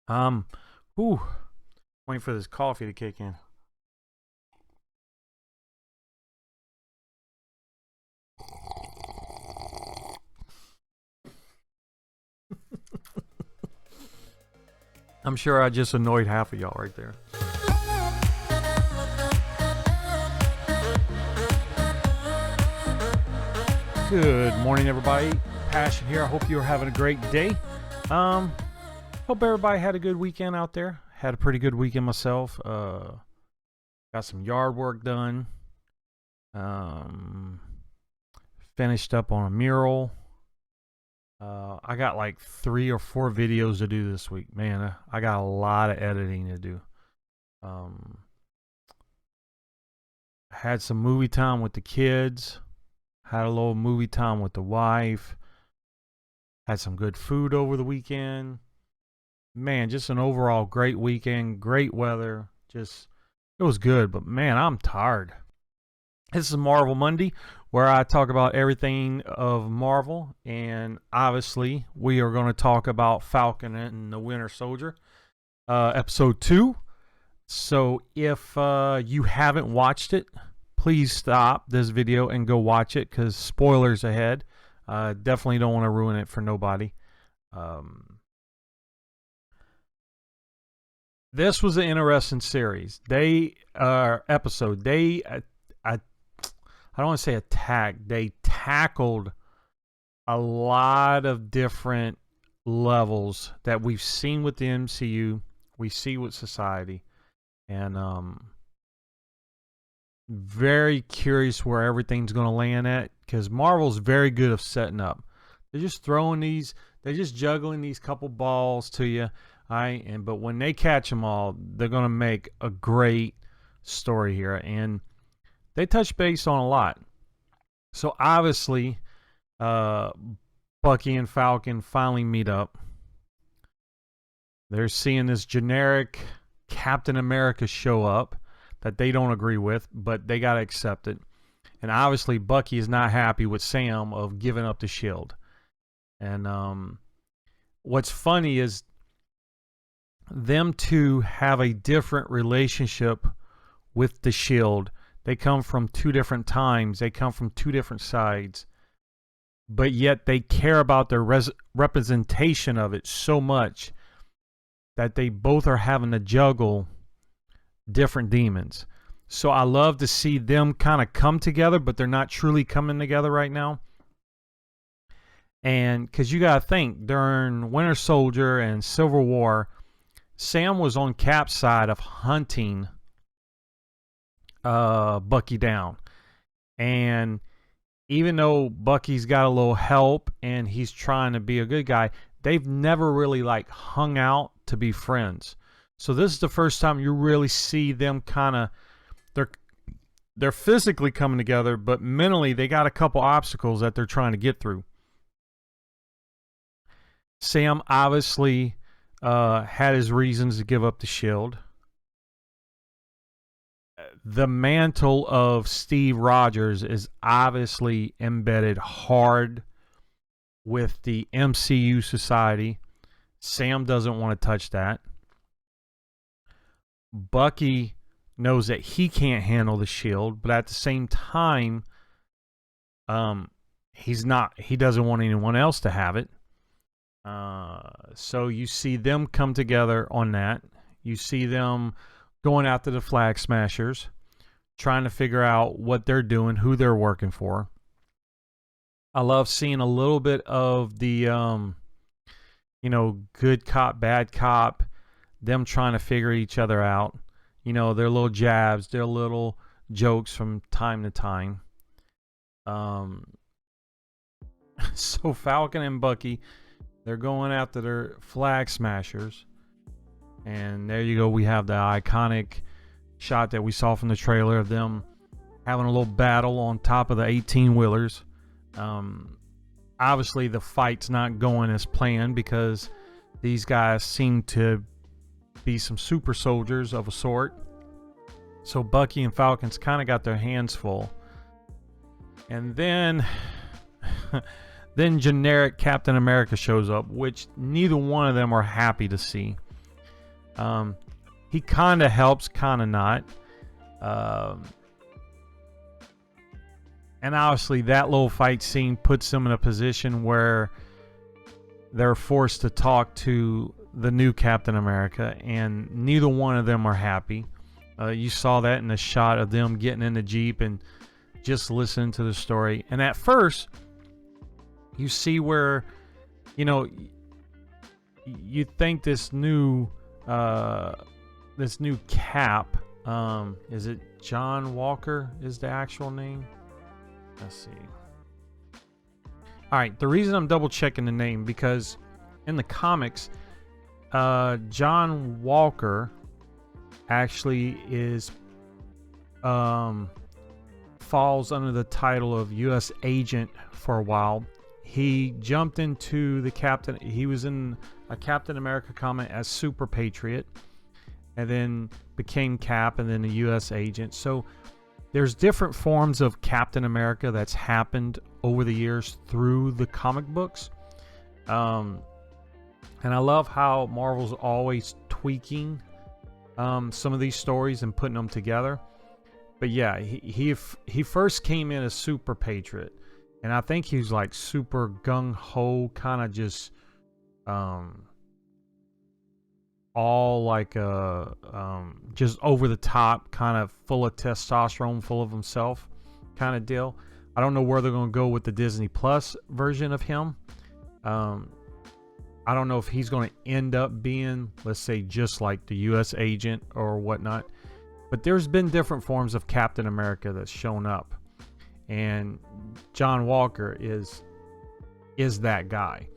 Um, whew, waiting for this coffee to kick in. I'm sure I just annoyed half of y'all right there. Good morning, everybody. Passion here. I hope you're having a great day. Hope everybody had a good weekend out there. Had a pretty good weekend myself. Got some yard work done. Finished up on a mural. I got like 3 or 4 videos to do this week. Man, I got a lot of editing to do. Had some movie time with the kids. Had a little movie time with the wife. Had some good food over the weekend. Man, just an overall great weekend. Great weather. It was good, but man, I'm tired. This is Marvel Monday, where I talk about everything of Marvel, and obviously we are going to talk about Falcon and the Winter Soldier, episode 2. So if you haven't watched it, please stop this video and go watch it, because spoilers ahead. Definitely don't want to ruin it for nobody. This was an interesting series. Episode. I don't want to say attacked. They tackled a lot of different levels that we've seen with the MCU, we see with society, and very curious where everything's going to land at, because Marvel's very good of setting up. They're just juggling these couple balls to you, but when they catch them all, they're going to make a great story here, and they touch base on a lot. So obviously, Bucky and Falcon finally meet up. They're seeing this generic Captain America show up that they don't agree with, but they got to accept it. And obviously, Bucky is not happy with Sam of giving up the shield. And what's funny is them two have a different relationship with the shield. They come from 2 different times. They come from 2 different sides. But yet they care about their representation of it so much that they both are having to juggle different demons. So I love to see them kind of come together, but they're not truly coming together right now. And because you got to think, during Winter Soldier and Civil War, Sam was on Cap's side of hunting Bucky down. And even though Bucky's got a little help and he's trying to be a good guy, they've never really like hung out to be friends. So this is the first time you really see them kind of, they're physically coming together, but mentally they got a couple obstacles that they're trying to get through. Sam obviously had his reasons to give up the shield. The mantle of Steve Rogers is obviously embedded hard with the MCU society. Sam doesn't want to touch that. Bucky knows that he can't handle the shield, but at the same time, he doesn't want anyone else to have it. So you see them come together on that. You see them going after the Flag Smashers, trying to figure out what they're doing, who they're working for. I love seeing a little bit of the, good cop, bad cop, them trying to figure each other out. Their little jabs, their little jokes from time to time. So Falcon and Bucky, they're going after their Flag Smashers. And there you go. We have the iconic shot that we saw from the trailer of them having a little battle on top of the 18-wheelers. Obviously, the fight's not going as planned because these guys seem to be some super soldiers of a sort. So Bucky and Falcon's kind of got their hands full. And then generic Captain America shows up, which neither one of them are happy to see. He kind of helps, kind of not. And obviously that little fight scene puts them in a position where they're forced to talk to the new Captain America, and neither one of them are happy. You saw that in the shot of them getting in the Jeep and just listening to the story. And at first, you see where, you know, you think this new Cap, is it John Walker is the actual name? Let's see. All right, the reason I'm double checking the name, because in the comics, John Walker actually is falls under the title of U.S. agent for a while. He jumped into the Captain. He was in a Captain America comic as Super Patriot, and then became Cap, and then a U.S. agent. So there's different forms of Captain America that's happened over the years through the comic books. And I love how Marvel's always tweaking some of these stories and putting them together. But yeah, he first came in as Super Patriot, and I think he was like super gung-ho, kind of just all like just over the top, kind of full of testosterone, full of himself kind of deal. I don't know where they're going to go with the Disney Plus version of him. I don't know if he's going to end up being, let's say, just like the U.S. agent or whatnot. But there's been different forms of Captain America that's shown up. And John Walker is that guy.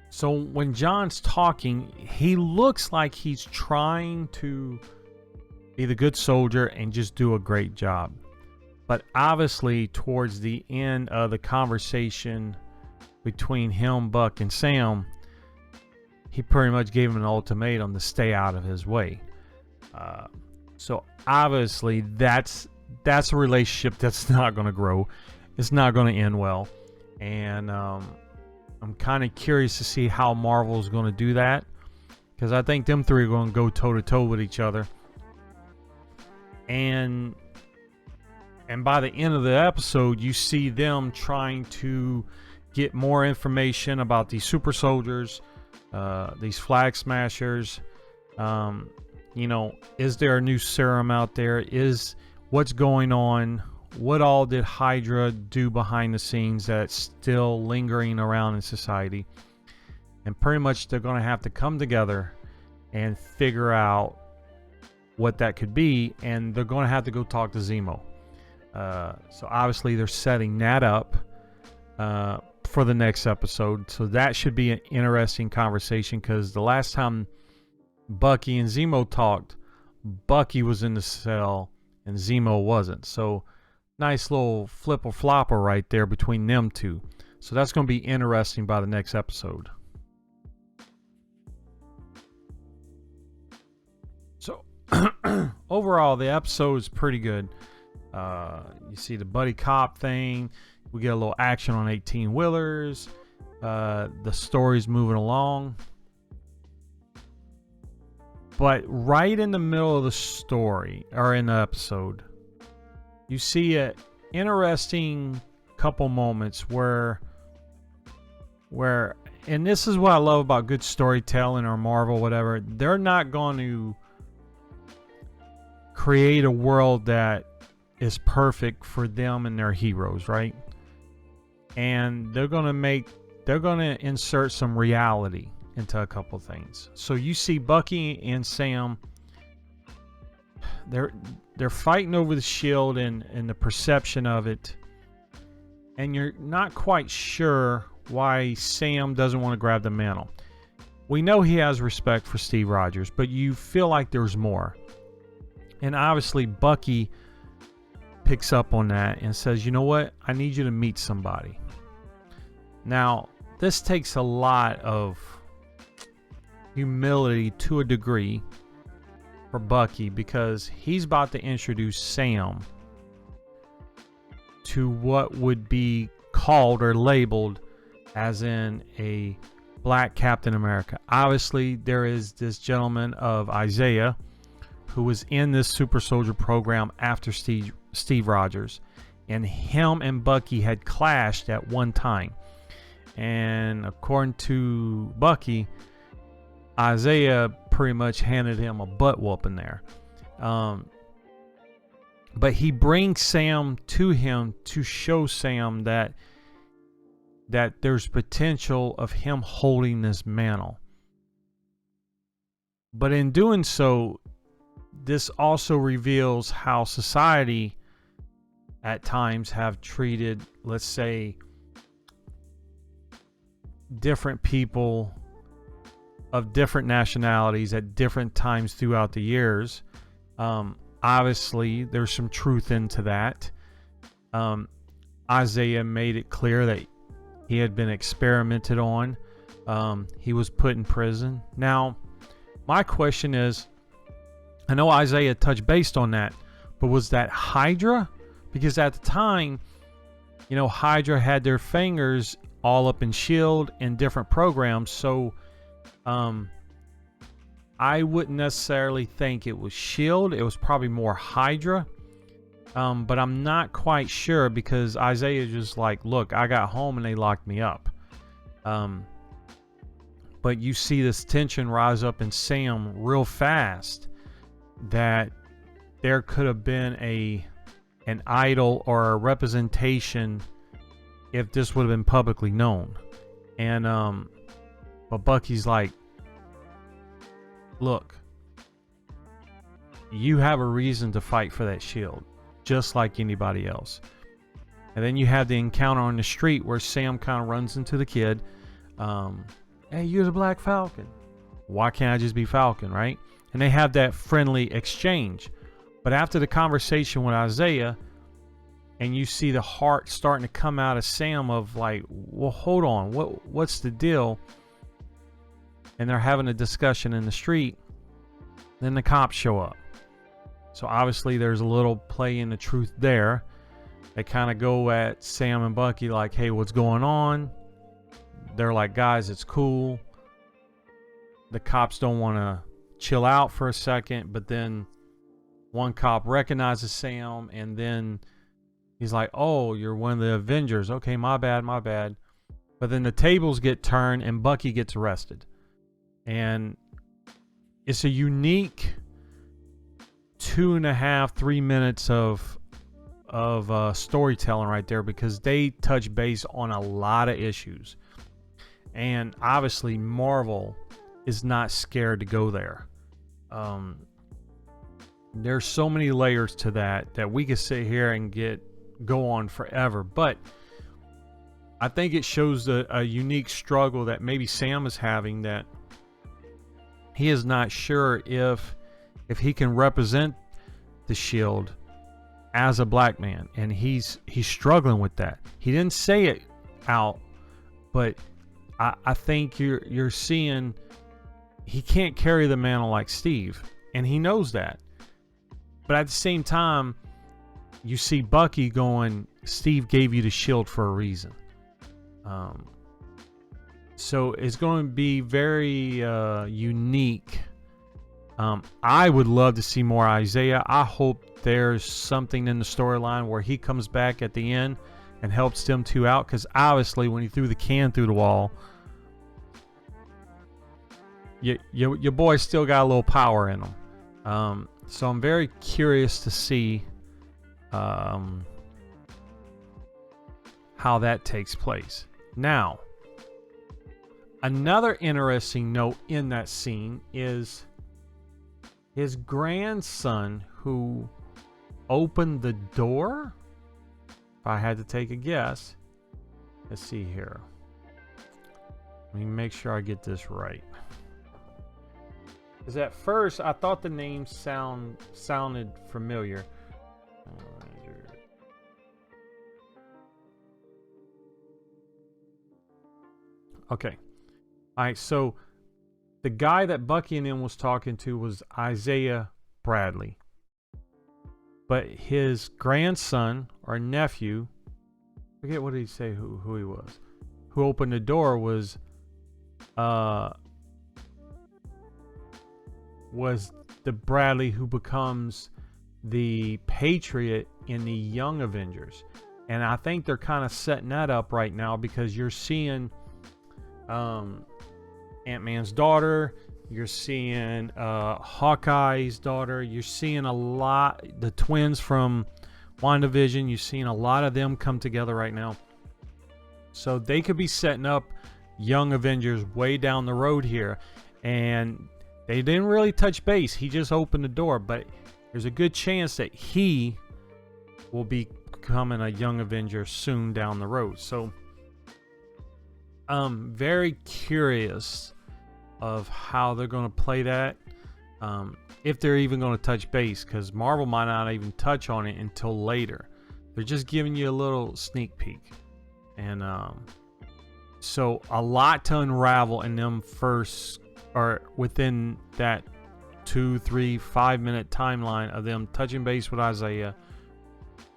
So when John's talking, he looks like he's trying to be the good soldier and just do a great job. But obviously, towards the end of the conversation between him, Buck, and Sam, he pretty much gave him an ultimatum to stay out of his way. So obviously, that's a relationship that's not going to grow. It's not going to end well. And I'm kind of curious to see how Marvel's going to do that, because I think them three are going to go toe-to-toe with each other. And by the end of the episode, you see them trying to get more information about these super soldiers, these flag smashers. You know, is there a new serum out there? Is what's going on? What all did Hydra do behind the scenes that's still lingering around in society? And pretty much they're going to have to come together and figure out what that could be, and they're going to have to go talk to Zemo. So obviously they're setting that up for the next episode. So that should be an interesting conversation, because the last time Bucky and Zemo talked, Bucky was in the cell and Zemo wasn't. So nice little flipper-flopper right there between them two. So that's going to be interesting by the next episode. So overall, the episode is pretty good. You see the buddy cop thing. We get a little action on 18-wheelers. The story's moving along. But right in the middle of the story, or in the episode, you see an interesting couple moments where, and this is what I love about good storytelling or Marvel, whatever, they're not going to create a world that is perfect for them and their heroes, right? And they're going to insert some reality into a couple things. So you see Bucky and Sam, they're fighting over the shield and the perception of it, and you're not quite sure why Sam doesn't want to grab the mantle. We know he has respect for Steve Rogers, but you feel like there's more. And obviously Bucky picks up on that and says, you know what, I need you to meet somebody. Now this takes a lot of humility to a degree for Bucky, because he's about to introduce Sam to what would be called or labeled as in a black Captain America. Obviously, there is this gentleman of Isaiah who was in this super soldier program after Steve Rogers, and him and Bucky had clashed at one time. And according to Bucky, Isaiah pretty much handed him a butt whooping there. But he brings Sam to him to show Sam that there's potential of him holding this mantle. But in doing so, this also reveals how society at times have treated, let's say, different people of different nationalities at different times throughout the years. Obviously, there's some truth into that. Isaiah made it clear that he had been experimented on. He was put in prison. Now, my question is, I know Isaiah touched base on that, but was that Hydra? Because at the time, you know, Hydra had their fingers all up in S.H.I.E.L.D. in different programs, so I wouldn't necessarily think it was S.H.I.E.L.D. It was probably more Hydra. But I'm not quite sure, because Isaiah is just like, look, I got home and they locked me up. But you see this tension rise up in Sam real fast, that there could have been an idol or a representation if this would have been publicly known. And but Bucky's like, look, you have a reason to fight for that shield, just like anybody else. And then you have the encounter on the street where Sam kind of runs into the kid. Hey, you're the Black Falcon. Why can't I just be Falcon, right? And they have that friendly exchange. But after the conversation with Isaiah, and you see the heart starting to come out of Sam of like, well, hold on, what's the deal? And they're having a discussion in the street. Then the cops show up. So obviously there's a little play in the truth there. They kind of go at Sam and Bucky like, hey, what's going on? They're like, guys, it's cool. The cops don't want to chill out for a second, but then one cop recognizes Sam, and then he's like, oh, you're one of the Avengers. Okay, my bad, my bad. But then the tables get turned and Bucky gets arrested. And it's a unique 2.5, 3 minutes of storytelling right there, because they touch base on a lot of issues. And obviously Marvel is not scared to go there. There's so many layers to that we could sit here and go on forever. But I think it shows a unique struggle that maybe Sam is having, that he is not sure if he can represent the Shield as a black man, and he's struggling with that. He didn't say it out, but I think you're seeing he can't carry the mantle like Steve, and he knows that. But at the same time, you see Bucky going, Steve gave you the shield for a reason. So it's going to be very unique. I would love to see more Isaiah. I hope there's something in the storyline where he comes back at the end and helps them two out, because obviously when he threw the can through the wall, your boy still got a little power in him. So I'm very curious to see how that takes place. Now, another interesting note in that scene is his grandson, who opened the door. If I had to take a guess, let's see here. Let me make sure I get this right. Because at first I thought the name sounded familiar. Okay. All right, so the guy that Bucky and him was talking to was Isaiah Bradley. But his grandson or nephew, forget what did he say who he was, who opened the door was the Bradley who becomes the Patriot in the Young Avengers. And I think they're kind of setting that up right now, because you're seeing Ant-Man's daughter, you're seeing Hawkeye's daughter, you're seeing a lot, the twins from WandaVision, you're seeing a lot of them come together right now. So they could be setting up Young Avengers way down the road here. And they didn't really touch base. He just opened the door, but there's a good chance that he will be becoming a Young Avenger soon down the road. So I'm very curious of how they're going to play that, if they're even going to touch base, because Marvel might not even touch on it until later. They're just giving you a little sneak peek. And so a lot to unravel in them first, or within that 2, 3, 5 minute timeline of them touching base with Isaiah,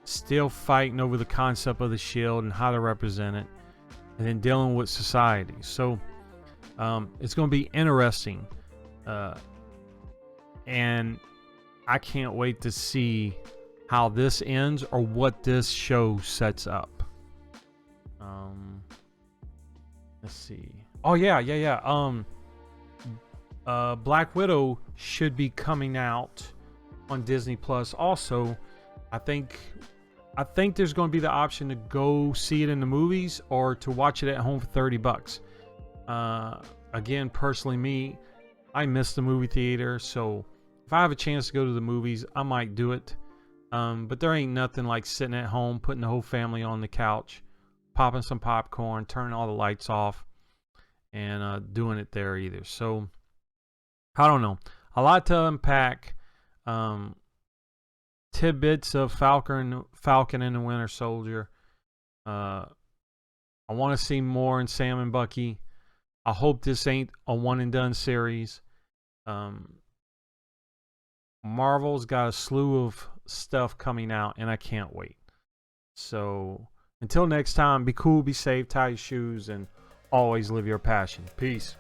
still fighting over the concept of the shield and how to represent it, and then dealing with society. So it's going to be interesting, and I can't wait to see how this ends or what this show sets up. Let's see. Oh yeah. Black Widow should be coming out on Disney Plus. Also, I think there's going to be the option to go see it in the movies or to watch it at home for $30. Again, personally, me, I miss the movie theater, so if I have a chance to go to the movies, I might do it. But there ain't nothing like sitting at home, putting the whole family on the couch, popping some popcorn, turning all the lights off, and doing it there either. So I don't know. A lot to unpack. Tidbits of Falcon and the Winter Soldier. I want to see more in Sam and Bucky. I hope this ain't a one and done series. Marvel's got a slew of stuff coming out, and I can't wait. So until next time, be cool, be safe, tie your shoes, and always live your passion. Peace.